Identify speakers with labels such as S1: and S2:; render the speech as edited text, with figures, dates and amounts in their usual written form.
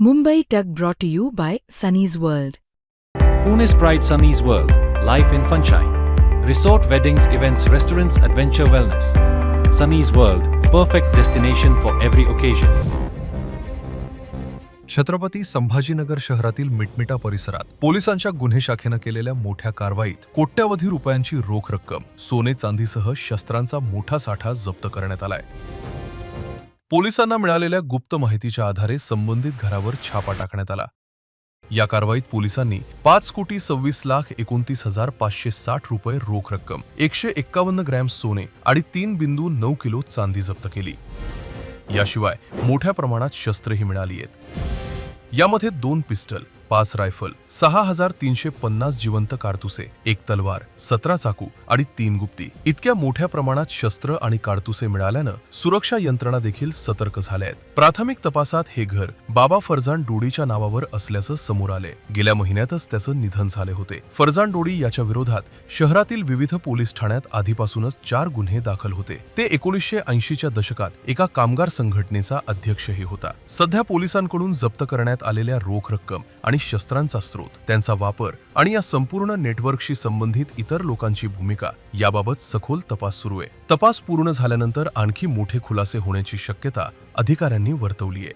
S1: Mumbai Tug brought to you by Sunny's World.
S2: Pune's Pride Sunny's World, Life in Funshine. Resort weddings, events, restaurants, adventure wellness. Sunny's World, perfect destination for every occasion.
S3: Chhatrapati Sambhajinagar शहरातील मिटमिटा परिसरात पोलिसांच्या गुन्हे शाखेनं केलेल्या मोठ्या कारवाईत कोट्यवधी रुपयांची रोख रक्कम, सोने चांदीसह शस्त्रांचा मोठा साठा जप्त करण्यात आलाय. पोलिसांना मिळालेल्या गुप्त माहितीच्या आधारे संबंधित घरावर छापा टाकण्यात आला. या कारवाईत पोलिसांनी 5,26,29,560 रुपये रोख रक्कम, 151 ग्रॅम सोने आणि 3.9 किलो चांदी जप्त केली. याशिवाय मोठ्या प्रमाणात शस्त्रही मिळाली आहेत. यामध्ये 2 पिस्टल, 5 रायफल, 6,350 जिवंत कारतुसे, 1 तलवार, 17 चाकू आणि 3 गुप्ती. इतक्या मोठ्या प्रमाणात शस्त्र आणि कारतुसे मिळाल्यानं सुरक्षा यंत्रणा देखील सतर्क झाल्या आहेत. प्राथमिक तपासात हे घर बाबा फरजान डोडीच्या नावावर असल्याचं समोर आले. गेल्या महिन्यातच त्याचं निधन झाले होते. फरजान डोडी याच्या विरोधात शहरातील विविध पोलीस ठाण्यात आधीपासूनच 4 गुन्हे दाखल होते. ते 1980च्या दशकात एका कामगार संघटनेचा अध्यक्षही होता. सध्या पोलिसांकडून जप्त करण्यात आलेल्या रोख रक्कम आणि शस्त्रांचा स्रोत, त्यांचा वापर आणि या संपूर्ण नेटवर्कशी संबंधित इतर लोकांची भूमिका याबाबत सखोल तपास सुरू आहे. तपास पूर्ण झाल्यानंतर आणखी मोठे खुलासे होण्याची शक्यता अधिकाऱ्यांनी वर्तवली आहे.